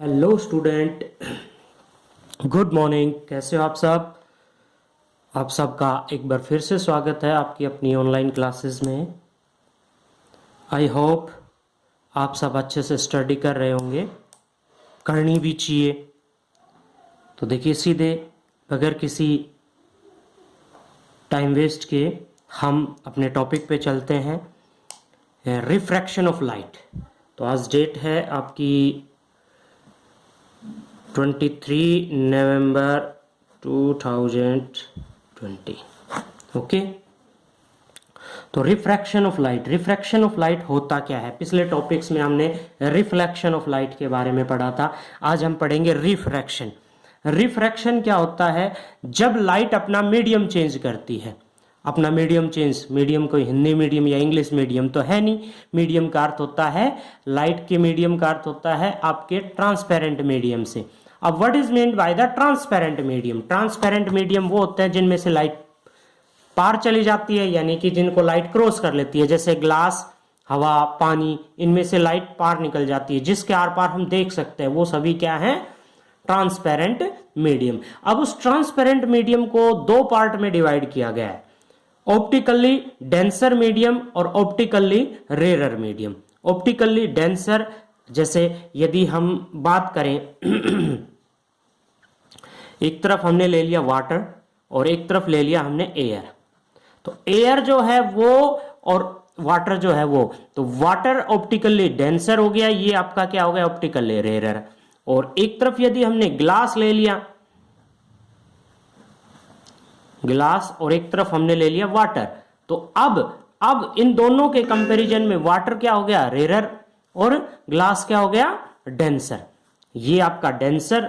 Hello student, good morning. कैसे हो आप सब? आप सबका एक बार फिर से स्वागत है आपकी अपनी ऑनलाइन क्लासेस में। आई होप आप सब अच्छे से स्टडी कर रहे होंगे, करनी भी चाहिए। तो देखिए, सीधे बगैर किसी टाइम वेस्ट के हम अपने टॉपिक पे चलते हैं, रिफ्रैक्शन ऑफ लाइट। तो आज डेट है आपकी 23 नवंबर 2020। ओके, तो रिफ्रैक्शन ऑफ लाइट होता क्या है? पिछले टॉपिक्स में हमने रिफ्लेक्शन ऑफ लाइट के बारे में पढ़ा था। आज हम पढ़ेंगे रिफ्रैक्शन। रिफ्रैक्शन क्या होता है? जब लाइट अपना मीडियम चेंज करती है। अपना मीडियम चेंज, मीडियम कोई हिंदी मीडियम या इंग्लिश मीडियम तो है नहीं। मीडियम का अर्थ होता है, लाइट के मीडियम का अर्थ होता है आपके ट्रांसपेरेंट मीडियम से। अब what is meant by the transparent medium? Transparent medium वो होते हैं जिनमें से लाइट पार चली जाती है, यानी कि जिनको लाइट क्रॉस कर लेती है, जैसे ग्लास, हवा, पानी, इनमें से लाइट पार निकल जाती है, जिसके आर पार हम देख सकते हैं, वो सभी क्या है? Transparent medium. अब उस ट्रांसपेरेंट मीडियम को दो पार्ट में डिवाइड किया गया है, ऑप्टिकली डेंसर मीडियम और optically rarer medium. Optically denser, जैसे यदि हम बात करें एक तरफ हमने ले लिया वाटर और एक तरफ ले लिया हमने एयर। तो एयर जो है वो और वाटर जो है वो, तो वाटर ऑप्टिकली डेंसर हो गया, ये आपका क्या हो गया? Optically rarer. और एक तरफ यदि हमने ग्लास ले लिया, ग्लास, और एक तरफ हमने ले लिया वाटर, तो अब इन दोनों के कंपैरिजन में वाटर क्या हो गया? रेरर, और ग्लास क्या हो गया? डेंसर। ये आपका डेंसर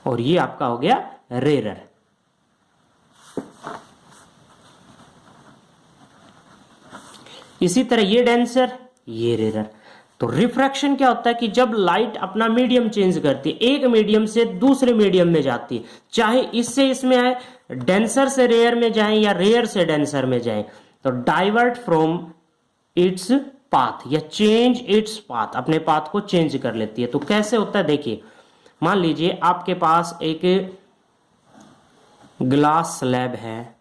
और ये आपका हो गया रेरर। इसी तरह ये डेंसर, ये रेरर। तो रिफ्रैक्शन क्या होता है कि जब लाइट अपना मीडियम चेंज करती है, एक मीडियम से दूसरे मीडियम में जाती है, चाहे इससे इसमें आए, डेंसर से रेयर में जाए या रेयर से डेंसर में जाए, तो डाइवर्ट फ्रॉम इट्स पाथ या चेंज इट्स पाथ, अपने पाथ को चेंज कर लेती है। तो कैसे होता है? देखिए, मान लीजिए आपके पास एक ग्लास स्लैब है,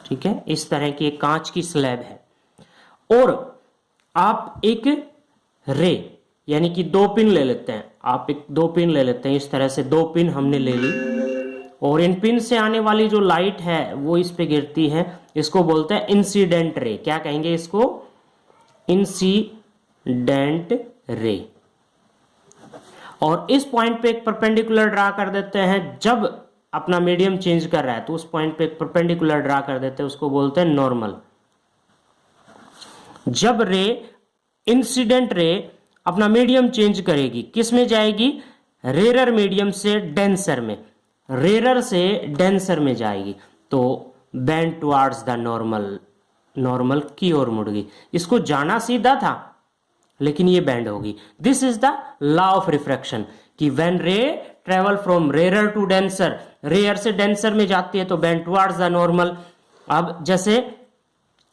ठीक है, इस तरह की एक कांच की स्लैब है, और आप एक रे यानी कि दो पिन ले लेते हैं। आप एक दो पिन ले लेते हैं, इस तरह से दो पिन हमने ले ली, और इन पिन से आने वाली जो लाइट है वो इस पे गिरती है। इसको बोलते हैं इंसिडेंट रे। क्या कहेंगे इसको? Incident ray. और इस पॉइंट पे एक परपेंडिकुलर ड्रा कर देते हैं। जब अपना मीडियम चेंज कर रहा है तो उस पॉइंट पे एक परपेंडिकुलर ड्रा कर देते हैं, उसको बोलते हैं नॉर्मल। जब रे, इंसिडेंट रे, अपना मीडियम चेंज करेगी, किस में जाएगी? रेरर मीडियम से डेंसर में, रेरर से डेंसर में जाएगी, तो bend towards the normal, normal की ओर मुड़ गई। इसको जाना सीधा था लेकिन ये बेंड होगी। This is the law of refraction कि when ray travel from rare to denser, rare से डेंसर में जाती है तो बेंड टुवर्ड्स द नॉर्मल। अब जैसे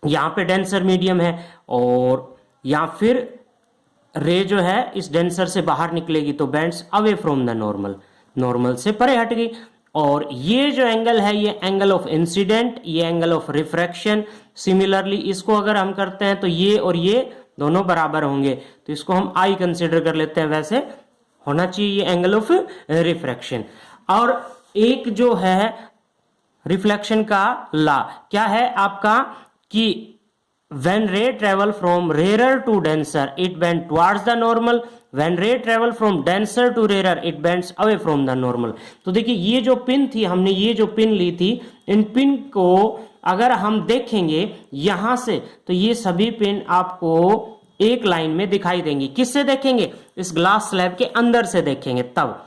यहां पे डेंसर मीडियम है और या फिर रे जो है इस डेंसर से बाहर निकलेगी तो bends away from the normal, normal से परे हट गई। और ये जो एंगल है ये एंगल ऑफ इंसिडेंट, ये एंगल ऑफ रिफ्रैक्शन। सिमिलरली इसको अगर हम करते हैं तो ये और ये दोनों बराबर होंगे, तो इसको हम आई कंसिडर कर लेते हैं। वैसे होना चाहिए ये एंगल ऑफ रिफ्रैक्शन। और एक जो है रिफ्लेक्शन का लॉ क्या है आपका कि when ray travel from rarer to denser it bends towards the normal, when ray travel from denser to rarer it bends away from the normal। तो देखिए, ये जो पिन थी, हमने ये जो पिन ली थी, इन पिन को अगर हम देखेंगे यहां से तो ये सभी पिन आपको एक लाइन में दिखाई देंगी। किससे देखेंगे? इस ग्लास स्लैब के अंदर से देखेंगे तब।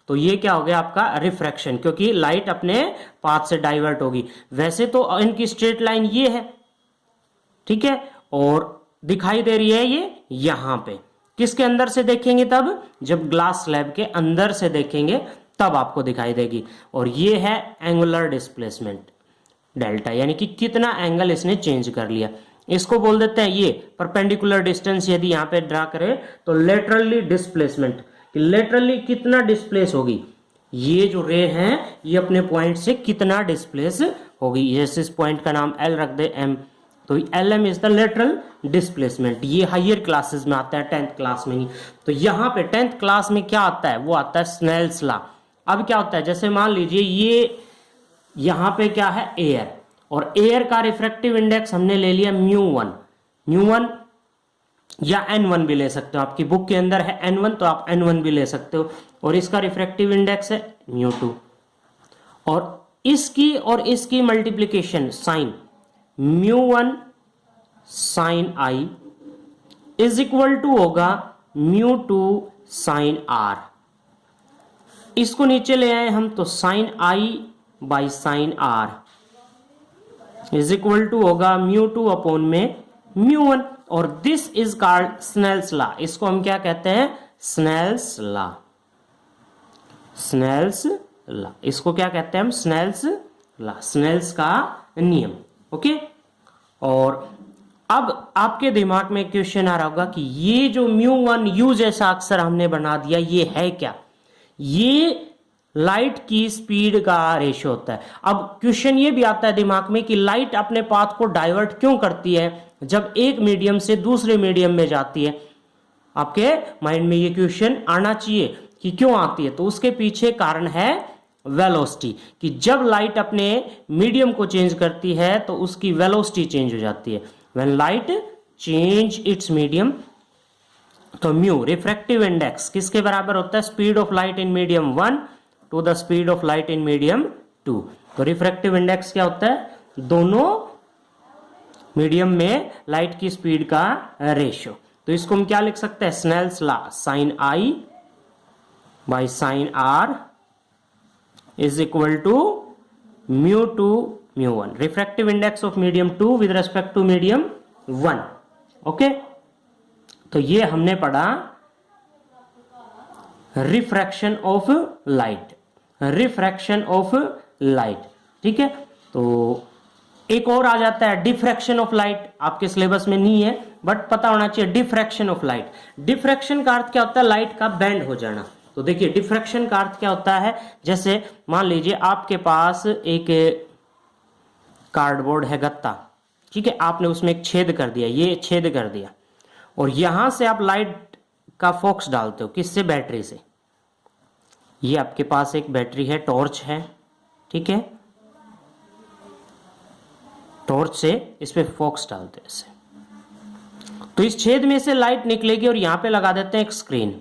तो ये क्या हो गया आपका? रिफ्रैक्शन, क्योंकि लाइट अपने पाथ से डाइवर्ट होगी। वैसे तो इनकी स्ट्रेट लाइन ये है, ठीक है, और दिखाई दे रही है ये यहां पे। किसके अंदर से देखेंगे? तब जब ग्लास स्लैब के अंदर से देखेंगे तब आपको दिखाई देगी। और ये है एंगुलर डिस्प्लेसमेंट डेल्टा, यानी कि कितना एंगल इसने चेंज कर लिया। इसको बोल देते हैं ये परपेंडिकुलर डिस्टेंस। यदि यहाँ पे ड्रा करें तो लेटरली डिस्प्लेसमेंट, कि लेटरली कितना डिस्प्लेस होगी ये जो रे है, ये अपने पॉइंट से कितना डिस्प्लेस होगी। जैसे इस पॉइंट का नाम एल रख दे एम, तो L M is the lateral displacement. ये हायर क्लासेस में आता है, 10th क्लास में नहीं। तो यहाँ पे 10th क्लास में क्या आता है, वो आता है स्नेल्स लॉ। अब क्या होता है, जैसे मान लीजिए ये यहाँ पे क्या है एयर, और एयर का रिफ्रैक्टिव इंडेक्स हमने ले लिया म्यू1 या n1 भी ले सकते हो, आपकी बुक के अंदर है n1 तो आप n1 भी ले सकते हो, और इसका रिफ्रैक्टिव इंडेक्स है म्यू2, और इसकी multiplication sine mu one sine i is equal to होगा म्यू2 साइन आर। इसको नीचे ले आए हम तो sine i by sine r is equal to होगा म्यू2 अपॉन में म्यू1, और this is called Snell's law. इसको हम क्या कहते हैं, स्नेल्स लॉ। स्नेल्स लॉ, इसको क्या कहते हैं हम, स्नेल्स लॉ, स्नेल्स का नियम। ओके, और अब आपके दिमाग में क्वेश्चन आ रहा होगा कि ये जो म्यू1 यू जैसा अक्षर हमने बना दिया, ये है क्या, ये लाइट की स्पीड का रेशियो होता है। अब क्वेश्चन ये भी आता है दिमाग में कि लाइट अपने पाथ को डाइवर्ट क्यों करती है जब एक मीडियम से दूसरे मीडियम में जाती है। आपके माइंड में ये क्वेश्चन आना चाहिए कि क्यों आती है, तो उसके पीछे कारण है वेलोसिटी, कि जब लाइट अपने मीडियम को चेंज करती है तो उसकी वेलोसिटी चेंज हो जाती है। When light change its medium, तो म्यू रिफ्रैक्टिव इंडेक्स किसके बराबर होता है, speed of light in medium 1 to the speed of light in medium 2। तो रिफ्रैक्टिव इंडेक्स क्या होता है, दोनों मीडियम में लाइट की स्पीड का रेशियो। तो इसको हम क्या लिख सकते हैं, Snell's law sine i by sine r is equal to mu two mu one, refractive index of medium 2 with respect to medium 1। Okay, तो ये हमने पढ़ा refraction of light, refraction of light. ठीक है, तो एक और आ जाता है डिफ्रैक्शन ऑफ लाइट, आपके सिलेबस में नहीं है बट पता होना चाहिए डिफ्रैक्शन ऑफ लाइट। डिफ्रैक्शन का अर्थ क्या होता है, लाइट का बैंड हो जाना। तो देखिए डिफ्रैक्शन का अर्थ क्या होता है, जैसे मान लीजिए आपके पास एक कार्डबोर्ड है गत्ता, ठीक है, आपने उसमें एक छेद कर दिया, ये छेद कर दिया, और यहां से आप लाइट का फोकस डालते हो, किससे, बैटरी से। ये आपके पास एक बैटरी है, टॉर्च है, ठीक है, टॉर्च से इस पे फोकस डालते हैं ऐसे, तो इस छेद में से लाइट निकलेगी और यहां पे लगा देते हैं एक स्क्रीन।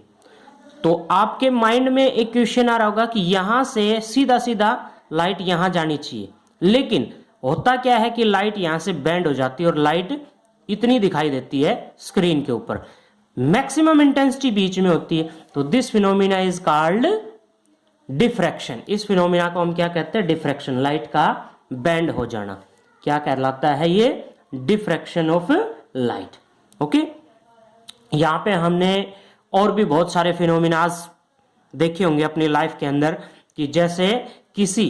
तो आपके माइंड में एक क्वेश्चन आ रहा होगा कि यहां से सीधा सीधा लाइट यहां जानी चाहिए, लेकिन होता क्या है कि लाइट यहां से बेंड हो जाती है और लाइट इतनी दिखाई देती है स्क्रीन के ऊपर, मैक्सिमम इंटेंसिटी बीच में होती है। तो this phenomena is called diffraction. इस फिनोमिना को हम क्या कहते हैं, डिफ्रैक्शन, लाइट का बेंड हो जाना क्या कहलाता है, ये डिफ्रैक्शन ऑफ लाइट। ओके, यहां पे हमने और भी बहुत सारे फिनोमिनाज देखे होंगे अपनी लाइफ के अंदर, कि जैसे किसी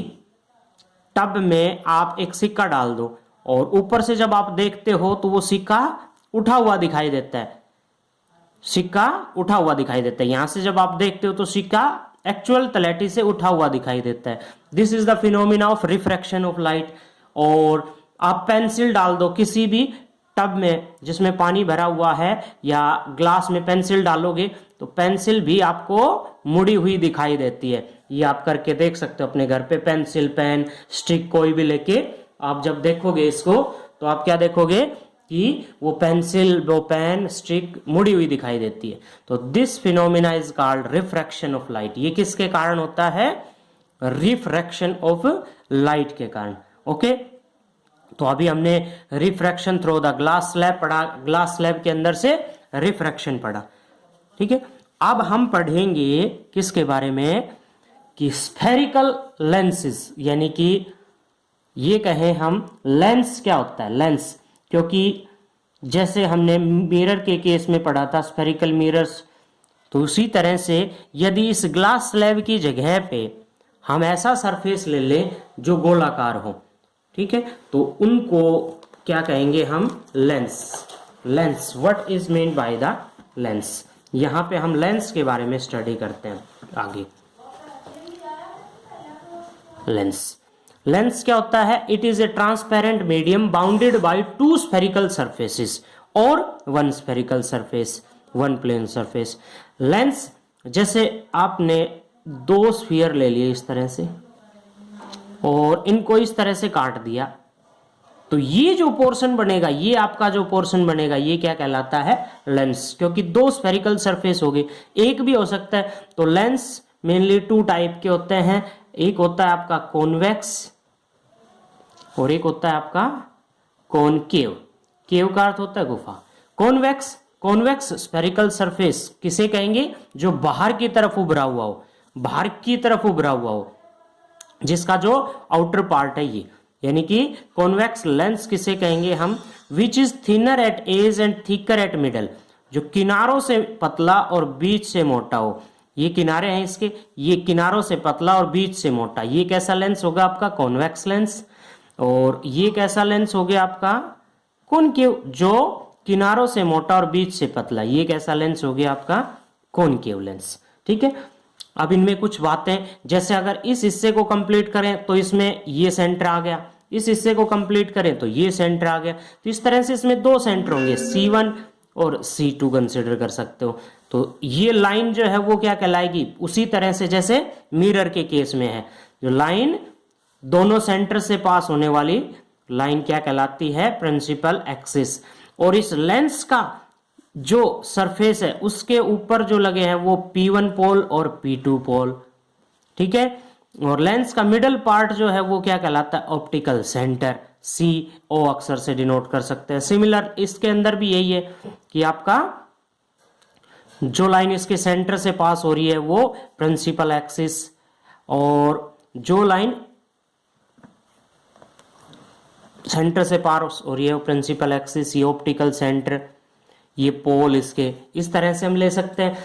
टब में आप एक सिक्का डाल दो और ऊपर से जब आप देखते हो तो वो सिक्का उठा हुआ दिखाई देता है, सिक्का उठा हुआ दिखाई देता है। यहां से जब आप देखते हो तो सिक्का एक्चुअल तलैटी से उठा हुआ दिखाई देता है। This is the phenomena of refraction of light. और आप पेंसिल डाल दो किसी भी टब में जिसमें पानी भरा हुआ है, या ग्लास में पेंसिल डालोगे तो पेंसिल भी आपको मुड़ी हुई दिखाई देती है। ये आप करके देख सकते हो अपने घर पे, पेंसिल, पेन, स्टिक कोई भी लेके आप जब देखोगे इसको तो आप क्या देखोगे कि वो पेंसिल, वो पेन, स्टिक मुड़ी हुई दिखाई देती है। तो this phenomena is called refraction of light. ये किसके कारण होता है, रिफ्रैक्शन ऑफ लाइट के कारण। ओके, तो अभी हमने refraction through the glass slab पढ़ा, ग्लास स्लैब के अंदर से रिफ्रैक्शन पढ़ा। ठीक है, अब हम पढ़ेंगे किसके बारे में, कि स्फेरिकल लेंसेज, यानी कि ये कहें हम लेंस क्या होता है, लेंस, क्योंकि जैसे हमने मिरर के केस में पढ़ा था स्फेरिकल मिरर्स, तो उसी तरह से यदि इस ग्लास स्लैब की जगह पे हम ऐसा सरफेस ले लें जो गोलाकार हो, ठीक है, तो उनको क्या कहेंगे हम, lens. Lens, what is mean by the lens. यहां पे हम लेंस के बारे में स्टडी करते हैं आगे। लेंस, लेंस क्या होता है, it is a transparent medium bounded by two spherical surfaces और one spherical surface, one plane surface. Lens, जैसे आपने दो स्फीयर ले लिए इस तरह से और इनको इस तरह से काट दिया, तो ये जो पोर्शन बनेगा, ये आपका जो पोर्शन बनेगा, ये क्या कहलाता है, लेंस। क्योंकि दो स्फेरिकल सरफेस हो गए, एक भी हो सकता है। तो लेंस मेनली टू टाइप के होते हैं, एक होता है आपका कॉन्वेक्स और एक होता है आपका कॉनकेव। केव का अर्थ होता है गुफा। कॉन्वेक्स, कॉन्वेक्स स्फेरिकल सरफेस किसे कहेंगे, जो बाहर की तरफ उभरा हुआ हो, बाहर की तरफ उभरा हुआ हो, जिसका जो आउटर पार्ट है ये, यानी कि कॉन्वेक्स लेंस किसे कहेंगे हम, which is thinner at edge and thicker at middle, जो किनारों से पतला और बीच से मोटा हो। ये किनारे हैं इसके, ये किनारों से पतला और बीच से मोटा, ये कैसा लेंस होगा आपका, कॉन्वेक्स लेंस। और ये कैसा लेंस हो गया आपका कॉनकेव, जो किनारों से मोटा और बीच से पतला, ये कैसा लेंस हो गया आपका कॉनकेव लेंस। ठीक है, अब इनमें कुछ बातें, जैसे अगर इस हिस्से को कंप्लीट करें तो इसमें ये सेंटर आ गया, इस हिस्से को कंप्लीट करें तो ये सेंटर आ गया, तो इस तरह से इसमें दो सेंटर होंगे, C1 और C2 कंसिडर कर सकते हो। तो ये लाइन जो है वो क्या कहलाएगी, उसी तरह से जैसे मिरर के केस में है, जो लाइन दोनों सेंटर से पास होने वाली लाइन क्या कहलाती है, प्रिंसिपल एक्सिस। और इस लेंस का जो सरफेस है उसके ऊपर जो लगे हैं वो P1 पोल और P2 पोल। ठीक है, और लेंस का मिडल पार्ट जो है वो क्या कहलाता है, ऑप्टिकल सेंटर, CO अक्षर से डिनोट कर सकते हैं। सिमिलर इसके अंदर भी यही है कि आपका जो लाइन इसके सेंटर से पास हो रही है वो प्रिंसिपल एक्सिस, और जो लाइन सेंटर से पास हो रही है वो प्रिंसिपल एक्सिस, ये ऑप्टिकल सेंटर, ये पोल इसके, इस तरह से हम ले सकते हैं।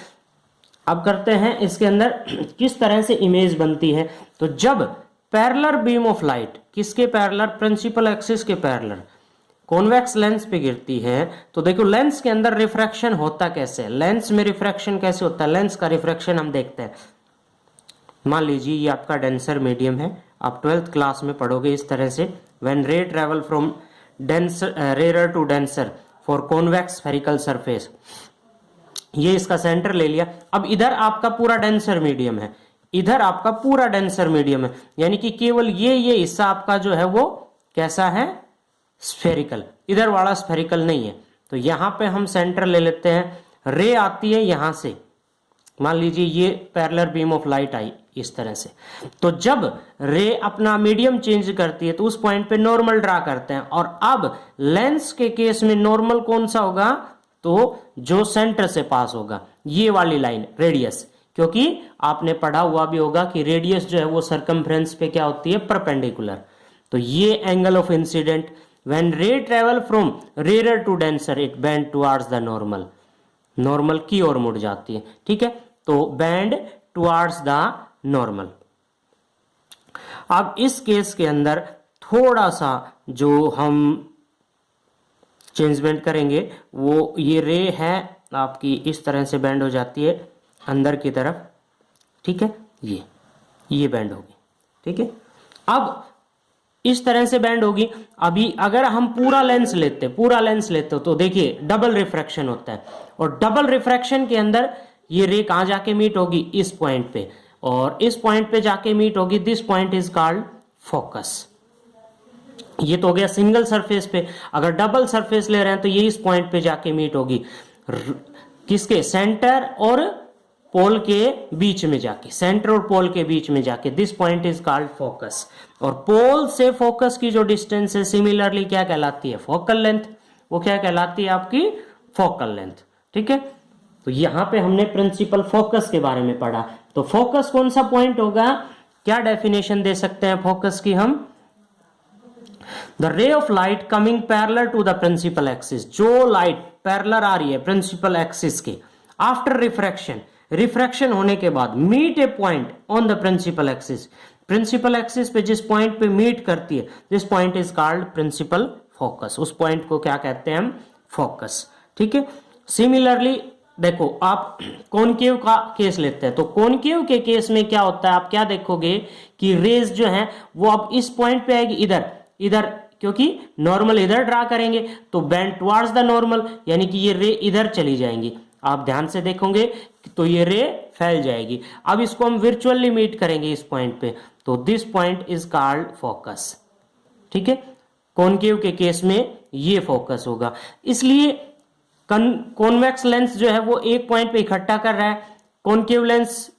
अब करते हैं इसके अंदर किस तरह से इमेज बनती है। तो जब पैरेलल बीम ऑफ लाइट किसके पैरेलल, प्रिंसिपल एक्सिस के पैरेलल कॉन्वेक्स लेंस पे गिरती है, तो देखो लेंस के अंदर रिफ्रैक्शन होता कैसे है, लेंस में रिफ्रैक्शन कैसे होता है, लेंस का रिफ्रैक्शन हम देखते हैं। मान लीजिए ये आपका डेंसर मीडियम है, आप 12th क्लास में पढ़ोगे इस तरह से, when ray travel from denser rarer to denser for convex spherical surface, ये इसका सेंटर ले लिया। अब इधर आपका पूरा डेंसर मीडियम है, इधर आपका पूरा डेंसर मीडियम है, यानी कि केवल ये हिस्सा आपका जो है वो कैसा है, स्फेरिकल, इधर वाला स्फेरिकल नहीं है। तो यहां पे हम सेंटर ले लेते हैं, रे आती है यहां से, मान लीजिए ये पैरेलल बीम ऑफ लाइट आई इस तरह से, तो जब रे अपना मीडियम चेंज करती है तो उस पॉइंट पे नॉर्मल ड्रा करते हैं। और अब लेंस के केस में नॉर्मल कौन सा होगा, तो जो सेंटर से पास होगा, ये वाली लाइन रेडियस, क्योंकि आपने पढ़ा हुआ भी होगा कि रेडियस जो है वो सरकमफ्रेंस पे क्या होती है, परपेंडिकुलर। तो ये angle of incident, when ray travel from rare to denser it bend towards the normal, normal की ओर मुड़ जाती है। ठीक है, तो बेंड टुवर्ड्स द नॉर्मल। अब इस केस के अंदर थोड़ा सा जो हम चेंजमेंट करेंगे, वो ये रे है आपकी इस तरह से बेंड हो जाती है अंदर की तरफ। ठीक है, ये बेंड होगी। ठीक है, अब इस तरह से बेंड होगी। अभी अगर हम पूरा लेंस लेते तो देखिए डबल रिफ्रैक्शन होता है, और डबल रिफ्रैक्शन के अंदर ये रे कहां जाके मीट होगी, इस पॉइंट पे, और इस पॉइंट पे जाके मीट होगी, this point is called focus. ये तो हो गया सिंगल सरफेस पे। अगर डबल सरफेस ले रहे हैं तो ये इस पॉइंट पे जाके मीट होगी, किसके, सेंटर और पोल के बीच में जाके, सेंटर और पोल के बीच में जाके, this point is called focus. और पोल से फोकस की जो डिस्टेंस है सिमिलरली क्या कहलाती है, फोकल लेंथ, वो क्या कहलाती है आपकी, फोकल लेंथ। ठीक है, तो यहां पे हमने प्रिंसिपल फोकस के बारे में पढ़ा। तो फोकस कौन सा पॉइंट होगा, क्या डेफिनेशन दे सकते हैं फोकस की हम, the ray of light coming parallel to the principal axis, जो लाइट पैरेलल आ रही है प्रिंसिपल एक्सिस के, आफ्टर रिफ्रैक्शन, रिफ्रैक्शन होने के बाद, meet a point on the principal axis, principal axis पे जिस पॉइंट पे मीट करती है, this point is called principal focus, उस पॉइंट को क्या कहते हैं हम, फोकस। ठीक है। सिमिलरली देखो आप कॉनकेव का केस लेते हैं, तो कॉनकेव के केस में क्या होता है, आप क्या देखोगे कि रेज जो है वो अब इस पॉइंट पे आएगी, इधर इधर, क्योंकि नॉर्मल इधर ड्रा करेंगे तो बेंड टुवर्ड्स द नॉर्मल, यानी कि ये रे इधर चली जाएंगी। आप ध्यान से देखोगे तो ये रे फैल जाएगी। अब इसको हम वर्चुअली मीट करेंगे इस पॉइंट पे, तो this point is called focus. ठीक है। कॉनकेव के केस में ये फोकस होगा। इसलिए कॉन्वेक्स लेंस जो है वो एक पॉइंट पे इकट्ठा कर रहा है, कॉनकेव लेंस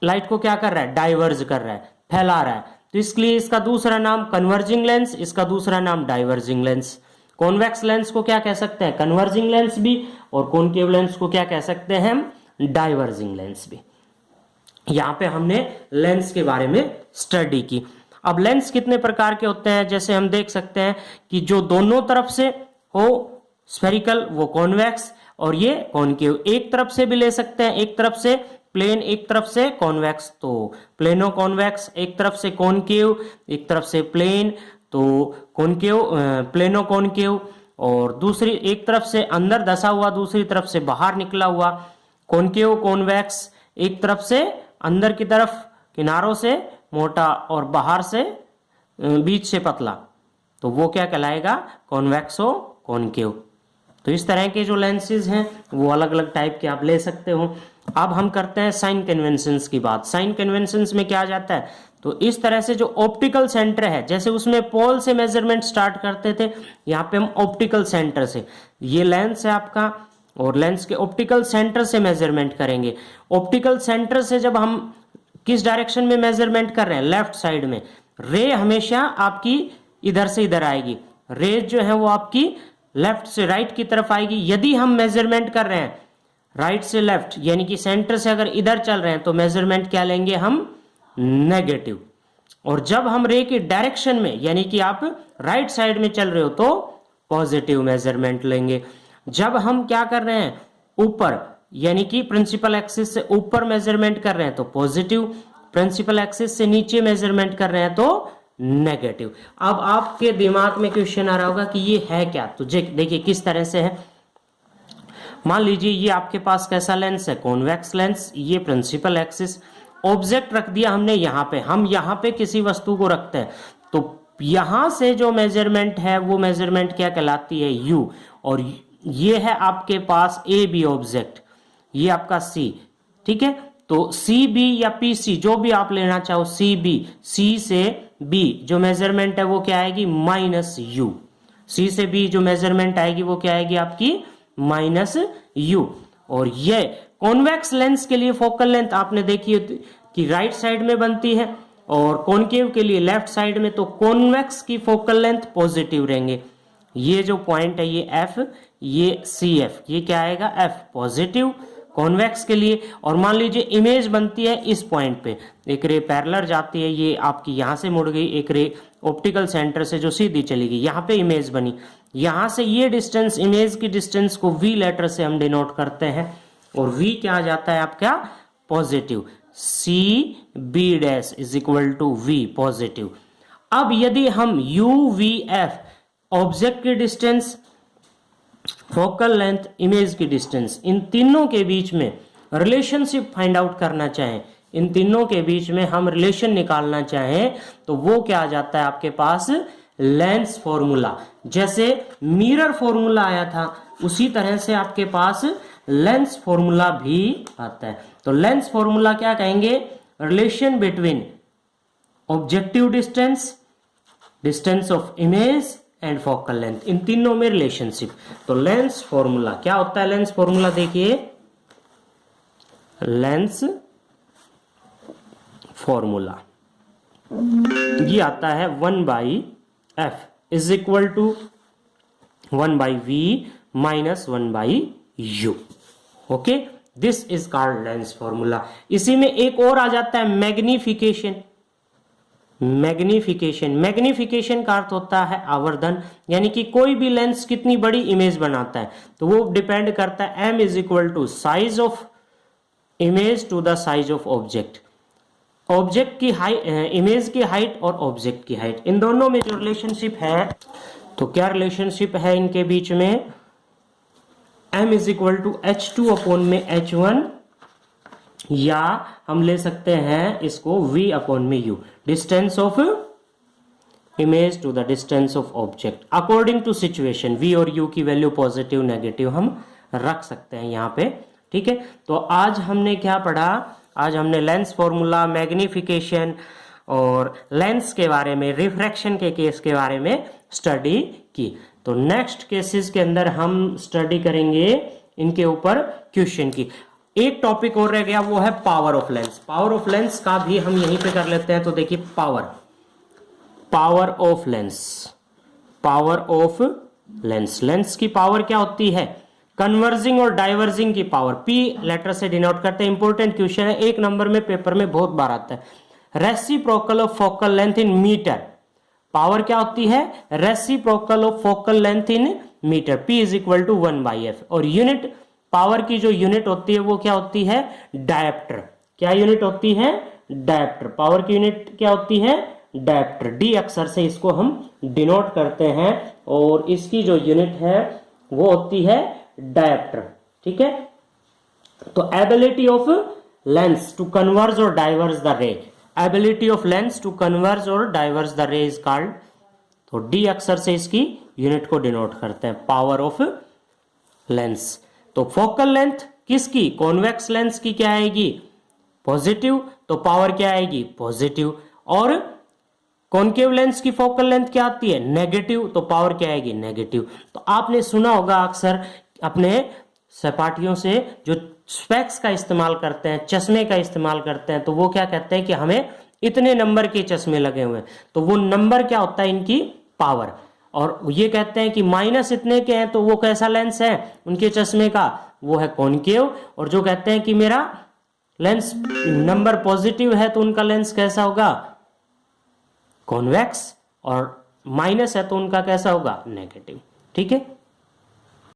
लाइट को क्या कर रहा है, डाइवर्ज कर रहा है, फैला रहा है। तो इसलिए इसका दूसरा नाम कन्वर्जिंग लेंस, इसका दूसरा नाम डाइवर्जिंग लेंस। कॉन्वेक्स लेंस को क्या कह सकते हैं, कन्वर्जिंग लेंस भी, और कॉनकेव लेंस को क्या कह सकते हैं हम, डाइवर्जिंग लेंस भी। यहां पे हमने लेंस के बारे में स्टडी की। अब लेंस कितने प्रकार के होते हैं, जैसे हम देख सकते हैं कि जो दोनों तरफ से हो स्फेरिकल वो कॉन्वेक्स, और ये कॉनकेव। एक तरफ से भी ले सकते हैं, एक तरफ से प्लेन, एक तरफ से कॉन्वेक्स, तो प्लेनो कॉन्वेक्स, एक तरफ से कॉनकेव, एक तरफ से प्लेन, तो कॉनकेव प्लेनो कॉनकेव, और दूसरी एक तरफ से अंदर धसा हुआ, दूसरी तरफ से बाहर निकला हुआ, कॉनकेव कॉन्वेक्स, एक तरफ से अंदर की तरफ किनारों से मोटा और बाहर से बीच से पतला, तो वो क्या कहलाएगा, कॉन्वेक्सो कॉनकेव। तो इस तरह के जो लेंसेज हैं वो अलग अलग टाइप के आप ले सकते हो। अब हम करते हैं साइन कन्वेंशंस की बात। साइन कन्वेंशंस में क्या आ जाता है, तो इस तरह से जो ऑप्टिकल सेंटर है, जैसे उसमें पोल से मेजरमेंट स्टार्ट करते थे, यहाँ पे हम ऑप्टिकल सेंटर से, ये लेंस है आपका, और लेंस के ऑप्टिकल सेंटर से मेजरमेंट करेंगे। ऑप्टिकल सेंटर से जब हम किस डायरेक्शन में मेजरमेंट कर रहे हैं, लेफ्ट साइड में, रे हमेशा आपकी इधर से इधर आएगी, रे जो है वो आपकी लेफ्ट से राइट की तरफ आएगी। यदि हम मेजरमेंट कर रहे हैं राइट से लेफ्ट, यानी कि सेंटर से अगर इधर चल रहे हैं, तो मेजरमेंट क्या लेंगे हम, नेगेटिव। और जब हम रे की डायरेक्शन में, यानी कि आप राइट साइड में चल रहे हो, तो पॉजिटिव मेजरमेंट लेंगे। जब हम क्या कर रहे हैं, ऊपर, यानी कि प्रिंसिपल एक्सिस से ऊपर मेजरमेंट कर रहे हैं, तो पॉजिटिव, प्रिंसिपल एक्सिस से नीचे मेजरमेंट कर रहे हैं, तो नेगेटिव। अब आपके दिमाग में क्वेश्चन आ रहा होगा कि ये है क्या, तो देखिए किस तरह से है। मान लीजिए ये आपके पास कैसा लेंस है, कॉन्वेक्स लेंस, ये प्रिंसिपल एक्सिस, ऑब्जेक्ट रख दिया हमने यहाँ पे, हम यहाँ पे किसी वस्तु को रखते हैं, तो यहां से जो मेजरमेंट है वो मेजरमेंट क्या कहलाती है, यू, और ये है आपके पास ए बी ऑब्जेक्ट, ये आपका सी। ठीक है। तो सी बी या पी सी जो भी आप लेना चाहो, सी बी, सी से बी जो मेजरमेंट है वो क्या आएगी, माइनस यू। सी से बी जो मेजरमेंट आएगी वो क्या आएगी आपकी, माइनस यू। और ये कॉन्वेक्स लेंस के लिए फोकल लेंथ आपने देखी कि राइट साइड में बनती है, और कॉनकेव के लिए लेफ्ट साइड में, तो कॉन्वेक्स की फोकल लेंथ पॉजिटिव रहेंगे। ये जो पॉइंट है ये एफ, ये सी एफ, ये क्या आएगा, एफ पॉजिटिव कॉन्वेक्स के लिए। और मान लीजिए इमेज बनती है इस पॉइंट पे, एक रे पैरेलल जाती है, ये आपकी यहां से मुड़ गई, एक रे ऑप्टिकल सेंटर से जो सीधी चली गई, यहाँ पे इमेज बनी, यहां से ये डिस्टेंस, इमेज की डिस्टेंस को वी लेटर से हम डिनोट करते हैं, और वी क्या आ जाता है आपका, positive, C B dash is equal to V positive. अब यदि हम यू वी एफ ऑब्जेक्ट की डिस्टेंस, फोकल लेंथ, इमेज की डिस्टेंस, इन तीनों के बीच में रिलेशनशिप फाइंड आउट करना चाहें, इन तीनों के बीच में हम रिलेशन निकालना चाहें, तो वो क्या आ जाता है आपके पास, लेंस फॉर्मूला। जैसे मिरर फॉर्मूला आया था, उसी तरह से आपके पास लेंस फॉर्मूला भी आता है। तो लेंस फॉर्मूला क्या कहेंगे, relation between objective distance, distance of image and focal length, इन तीनों में रिलेशनशिप। तो लेंस फॉर्मूला क्या होता है, लेंस फॉर्मूला देखिए, लेंस फॉर्मूला ये आता है 1/f is equal to 1/v minus 1/u। Okay, this is called lens formula. इसी में एक और आ जाता है मैग्निफिकेशन। मैग्निफिकेशन, मैग्निफिकेशन का अर्थ होता है आवर्धन, यानी कि कोई भी लेंस कितनी बड़ी इमेज बनाता है, तो वो डिपेंड करता है m is equal to size of image to the size of object. Object की हाइट, इमेज की हाइट और ऑब्जेक्ट की हाइट, इन दोनों में जो रिलेशनशिप है तो क्या रिलेशनशिप है इनके बीच में, m is equal to h2 upon में h1, या हम ले सकते हैं इसको v अपॉन में u, distance of image to the distance of object according to situation. v और u की वैल्यू पॉजिटिव नेगेटिव हम रख सकते हैं यहाँ पे, ठीक है। तो आज हमने क्या पढ़ा, आज हमने लेंस फॉर्मूला, मैग्निफिकेशन और लेंस के बारे में, रिफ्रैक्शन के केस के बारे में स्टडी की। तो नेक्स्ट केसेस के अंदर हम स्टडी करेंगे इनके ऊपर क्वेश्चन की। एक टॉपिक और रह गया, वो है power of lens. Power of lens का भी हम यहीं पे कर लेते हैं। तो देखिए power of lens, power of lens, lens की पावर क्या होती है, कन्वर्जिंग और डाइवर्जिंग की पावर, पी लेटर से डिनोट करते हैं। इंपॉर्टेंट क्वेश्चन है, एक नंबर में पेपर में बहुत बार आता है। Reciprocal of focal length in metre, power क्या होती है, reciprocal of focal length in metre, P is equal to 1/f। और यूनिट, पावर की जो यूनिट होती है वो क्या होती है, डायप्टर। क्या यूनिट होती है, डायप्टर। पावर की यूनिट क्या होती है, डायप्टर। डी अक्षर से इसको हम डिनोट करते हैं और इसकी जो यूनिट है वो होती है डायप्टर, ठीक है। तो ability of lens to converge और diverge the ray, ability of lens to converge और diverge the ray is called, तो डी अक्षर से इसकी यूनिट को डिनोट करते हैं, पावर ऑफ लेंस। तो फोकल लेंथ किसकी, कॉन्वेक्स लेंस की क्या आएगी, पॉजिटिव, तो पावर क्या आएगी, पॉजिटिव। और कॉन्केव लेंस की फोकल लेंथ क्या आती है, नेगेटिव, तो पावर क्या आएगी, नेगेटिव। तो आपने सुना होगा अक्सर अपने सहपाठियों से, जो स्पेक्स का इस्तेमाल करते हैं, चश्मे का इस्तेमाल करते हैं, तो वो क्या कहते हैं कि हमें इतने नंबर के चश्मे लगे हुए हैं। तो वो नंबर क्या होता है, इनकी पावर। और ये कहते हैं कि माइनस इतने के हैं, तो वो कैसा लेंस है उनके चश्मे का, वो है कॉन्केव। और जो कहते हैं कि मेरा लेंस नंबर पॉजिटिव है, तो उनका लेंस कैसा होगा, कॉन्वेक्स। और माइनस है तो उनका कैसा होगा, नेगेटिव, ठीक है।